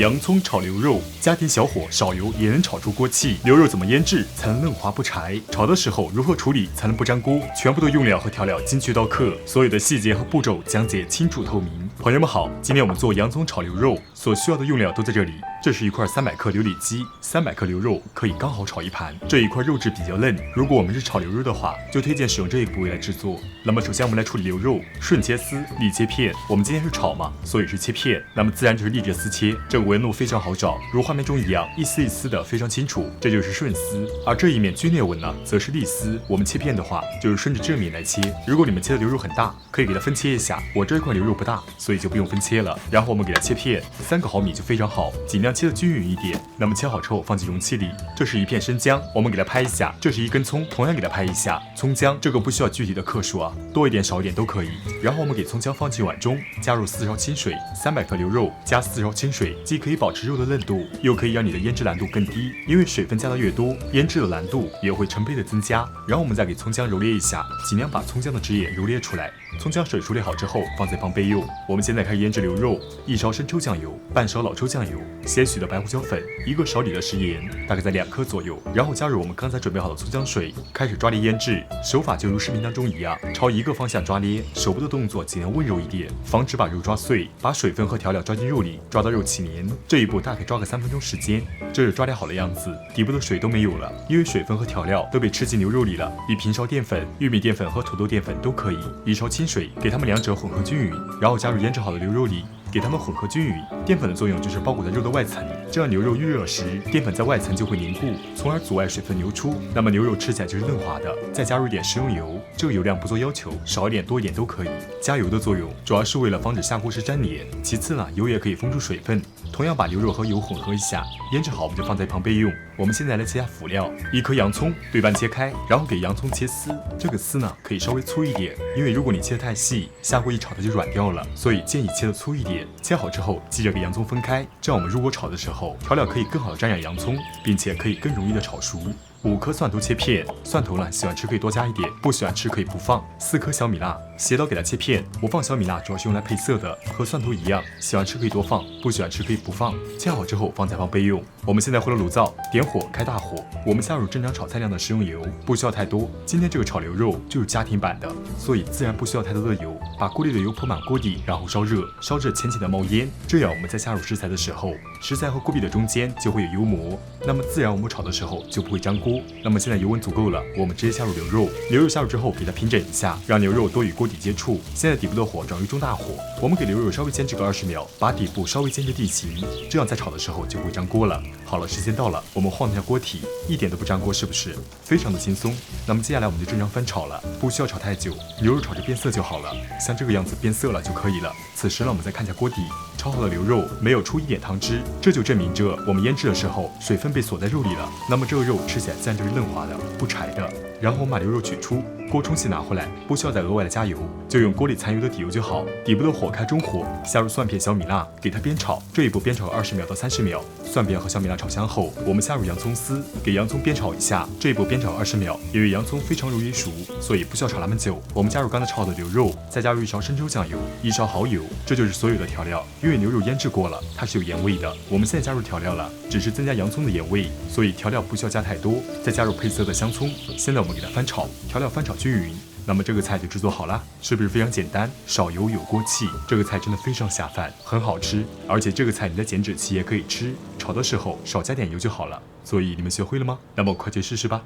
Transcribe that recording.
洋葱炒牛肉，家庭小火少油也能炒出锅气。牛肉怎么腌制才能嫩滑不柴？炒的时候如何处理才能不粘锅？全部的用料和调料精确到克，所有的细节和步骤讲解清楚透明。朋友们好，今天我们做洋葱炒牛肉，所需要的用料都在这里。这是一块300克牛里脊，300克牛肉可以刚好炒一盘。这一块肉质比较嫩，如果我们是炒牛肉的话，就推荐使用这一部位来制作。那么首先我们来处理牛肉，顺切丝，立切片。我们今天是炒嘛，所以是切片，那么自然就是立着丝切。这个纹路非常好找，如画面中一样，一丝一丝的非常清楚，这就是顺丝。而这一面皲裂纹呢，则是立丝。我们切片的话，就是顺着正面来切。如果你们切的牛肉很大，可以给它分切一下。我这一块牛肉不大，所以就不用分切了。然后我们给它切片，3个毫米就非常好，尽量切的均匀一点。那么切好之后放进容器里。这是一片生姜，我们给它拍一下。这是一根葱，同样给它拍一下。葱姜这个不需要具体的克数啊，多一点少一点都可以。然后我们给葱姜放进碗中，加入4勺清水，300克牛肉加4勺清水，既可以保持肉的嫩度，又可以让你的腌制难度更低。因为水分加的越多，腌制的难度也会成倍的增加。然后我们再给葱姜揉捏一下，尽量把葱姜的汁液揉捏出来。葱姜水处理好之后，放在旁备用。我们现在开始腌制牛肉，1勺生抽酱油，半勺老抽酱油，些许的白胡椒粉，1个勺里的食盐，大概在2克左右。然后加入我们刚才准备好的葱姜水，开始抓捏腌制。手法就如视频当中一样，朝一个方向抓捏，手部的动作尽量温柔一点，防止把肉抓碎。把水分和调料抓进肉里，抓到肉起黏。这一步大概抓个3分钟时间。这是抓捏好的样子，底部的水都没有了，因为水分和调料都被吃进牛肉里了。以平烧淀粉、玉米淀粉和土豆淀粉都可以。1勺清水，给它们两者混合均匀，然后加入腌制好的牛肉里。给它们混合均匀，淀粉的作用就是包裹在肉的外层，这样牛肉预热时，淀粉在外层就会凝固，从而阻碍水分流出，那么牛肉吃起来就是嫩滑的。再加入一点食用油，这个油量不做要求，少一点多一点都可以。加油的作用主要是为了防止下锅时粘连，其次呢，油也可以封住水分。同样把牛肉和油混合一下，腌制好我们就放在一旁备用。我们现在来切下辅料，1颗洋葱对半切开，然后给洋葱切丝，这个丝呢可以稍微粗一点，因为如果你切得太细，下锅一炒它就软掉了，所以建议切得粗一点。切好之后，记着给洋葱分开，这样我们入锅炒的时候，调料可以更好的沾染洋葱，并且可以更容易的炒熟。5颗蒜头切片，蒜头呢喜欢吃可以多加一点，不喜欢吃可以不放。4颗小米辣，斜刀给它切片。我放小米辣主要是用来配色的，和蒜头一样，喜欢吃可以多放，不喜欢吃可以不放。切好之后放在旁备用。我们现在回了炉灶，点火开大火，我们加入正常炒菜量的食用油，不需要太多。今天这个炒牛肉就是家庭版的，所以自然不需要太多的油。把锅里的油泼满锅底，然后烧热，烧至浅浅的冒烟，这样我们在下入食材的时候，食材和锅壁的中间就会有油膜，那么自然我们炒的时候就不会粘锅。那么现在油温足够了，我们直接下入牛肉。牛肉下入之后，给它平整一下，让牛肉多与锅底接触。现在底部的火转为中大火，我们给牛肉稍微煎制个20秒，把底部稍微煎至地形，这样在炒的时候就不会粘锅了。好了，时间到了，我们晃一下锅体，一点都不粘锅，是不是？非常的轻松。那么接下来我们就正常翻炒了，不需要炒太久，牛肉炒至变色就好了，像这个样子变色了就可以了。此时呢，我们再看一下锅底。炒好的牛肉没有出一点汤汁，这就证明着我们腌制的时候水分被锁在肉里了。那么这个肉吃起来自然就是嫩滑的，不柴的。然后我们把牛肉取出，锅冲洗拿回来，不需要再额外的加油，就用锅里残留的底油就好。底部的火开中火，下入蒜片、小米辣，给它煸炒。这一步煸炒20秒到30秒，蒜片和小米辣炒香后，我们下入洋葱丝，给洋葱煸炒一下。这一步煸炒20秒，因为洋葱非常容易熟，所以不需要炒那么久。我们加入刚才炒好的牛肉，再加入1勺生抽酱油，1勺蚝油，这就是所有的调料。因为牛肉腌制过了，它是有盐味的。我们现在加入调料了，只是增加洋葱的盐味，所以调料不需要加太多。再加入配色的香葱，现在我们给它翻炒，调料翻炒均匀。那么这个菜就制作好了，是不是非常简单？少油有锅气，这个菜真的非常下饭，很好吃。而且这个菜你在减脂期也可以吃，炒的时候少加点油就好了。所以你们学会了吗？那么快去试试吧。